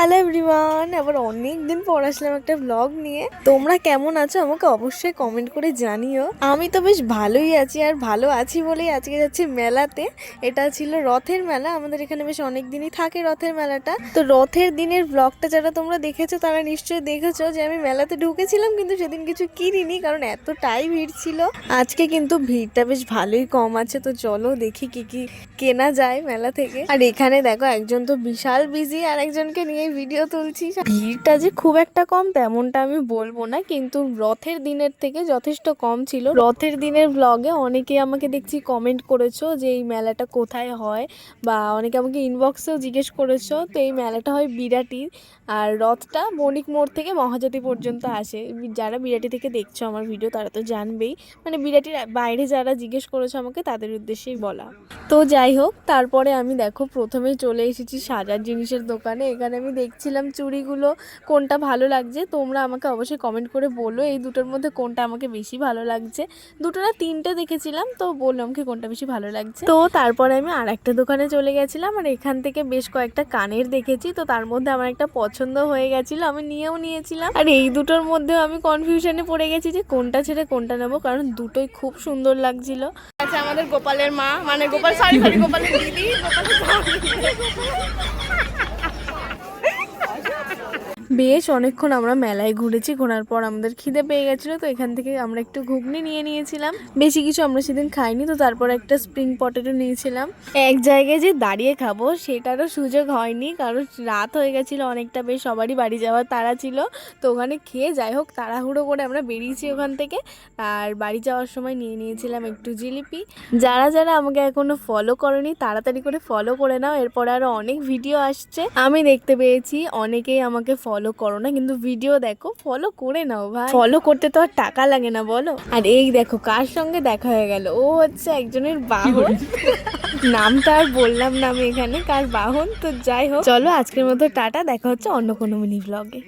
Hello everyone, আবার অনেক দিন পর আসলাম একটা ব্লগ নিয়ে। তোমরা কেমন আছো আমাকে অবশ্যই কমেন্ট করে জানিও। আমি তো বেশ ভালোই আছি, আর ভালো আছি বলেই আজকে যাচ্ছি মেলাতে। এটা ছিল রথের মেলা, আমাদের এখানে বেশ অনেক দিনই থাকে রথের মেলাটা। তো রথের দিনের ব্লগটা যারা তোমরা দেখেছো তারা নিশ্চয়ই দেখেছো যে আমি মেলাতে ঢুকেছিলাম, কিন্তু সেদিন কিছু কিনিনি কারণ এতটাই ভিড় ছিল। আজকে কিন্তু ভিড়টা বেশ ভালোই কম আছে, তো চলো দেখি কি কি কেনা যায় মেলা থেকে। আর এখানে দেখো একজন তো বিশাল বিজি, আর একজনকে নিয়ে ভিডিও তুলছি। ভিড়টা যে খুব একটা কম তেমনটা আমি বলবো না, কিন্তু রথের দিনের থেকে যথেষ্ট কম ছিল। রথের দিনের ব্লগে অনেকে আমাকে দেখছি কমেন্ট করেছো যে এই মেলাটা কোথায় হয়, বা অনেকে আমাকে ইনবক্সেও জিজ্ঞেস করেছো। তো এই মেলাটা হয় বিরাটির, আর রথটা বণিক মোড় থেকে মহাজাতি পর্যন্ত আসে। যারা বিরাটি থেকে দেখছো আমার ভিডিও তারা তো জানবেই, মানে বিরাটির বাইরে যারা জিজ্ঞেস করেছো আমাকে তাদের উদ্দেশ্যেই বলা। তো যাই হোক, তারপরে আমি দেখো প্রথমেই চলে এসেছি সাজার জিনিসের দোকানে। এখানে আমি দেখছিলাম চুড়িগুলো কোনটা ভালো লাগছে। তোমরা আমাকে অবশ্যই কমেন্ট করে বলো এই দুটোর মধ্যে কোনটা আমাকে বেশি ভালো লাগছে। দুটো না তিনটে দেখেছিলাম, তো বললাম কি কোনটা বেশি ভালো লাগছে। তো তারপরে আমি আর একটা দোকানে চলে গেছিলাম, আর এখান থেকে বেশ কয়েকটা কানের দেখেছি। তো তার মধ্যে আমার একটা পছন্দ হয়ে গেছিলো, আমি নিয়েও নিয়েছিলাম। আর এই দুটোর মধ্যেও আমি কনফিউশনে পড়ে গেছি যে কোনটা ছেড়ে কোনটা নেবো, কারণ দুটোই খুব সুন্দর লাগছিল। আচ্ছা, আমাদের গোপালের মা, মানে গোপালের দিদি, বেশ অনেকক্ষণ আমরা মেলায় ঘুরেছি। ঘোরার পর আমাদের খিদে পেয়ে গেছিলো, তো এখান থেকে আমরা একটু ঘুগনি নিয়ে নিয়েছিলাম। বেশি কিছু আমরা সেদিন খাইনি, তো তারপর একটা স্প্রিং পটেটো নিয়েছিলাম। এক জায়গায় যে দাঁড়িয়ে খাবো সেটারও সুযোগ হয়নি, কারণ রাত হয়ে গেছিলো অনেকটা, বেশ সবারই বাড়ি যাওয়ার তাড়া ছিল। তো ওখানে খেয়ে যাই হোক তাড়াহুড়ো করে আমরা বেরিয়েছি ওখান থেকে। আর বাড়ি যাওয়ার সময় নিয়ে নিয়েছিলাম একটু জিলিপি। যারা যারা আমাকে এখনো ফলো করনি তাড়াতাড়ি করে ফলো করে নাও, এরপরে আরো অনেক ভিডিও আসছে। আমি দেখতে পেয়েছি অনেকেই আমাকে ফলো করো না, কিন্তু ভিডিও দেখো, ফলো করে নাও ভাই। ফলো করতে তো আর টাকা লাগে না বলো। আর এই দেখো কার সঙ্গে দেখা হয়ে গেল, ও হচ্ছে একজনের বাহন। নামটা আর বললাম না আমি এখানে কার বাহন। তো যাই হোক, চলো আজকের মতো টাটা, দেখা হচ্ছে অন্য কোনো মিনি ব্লগে।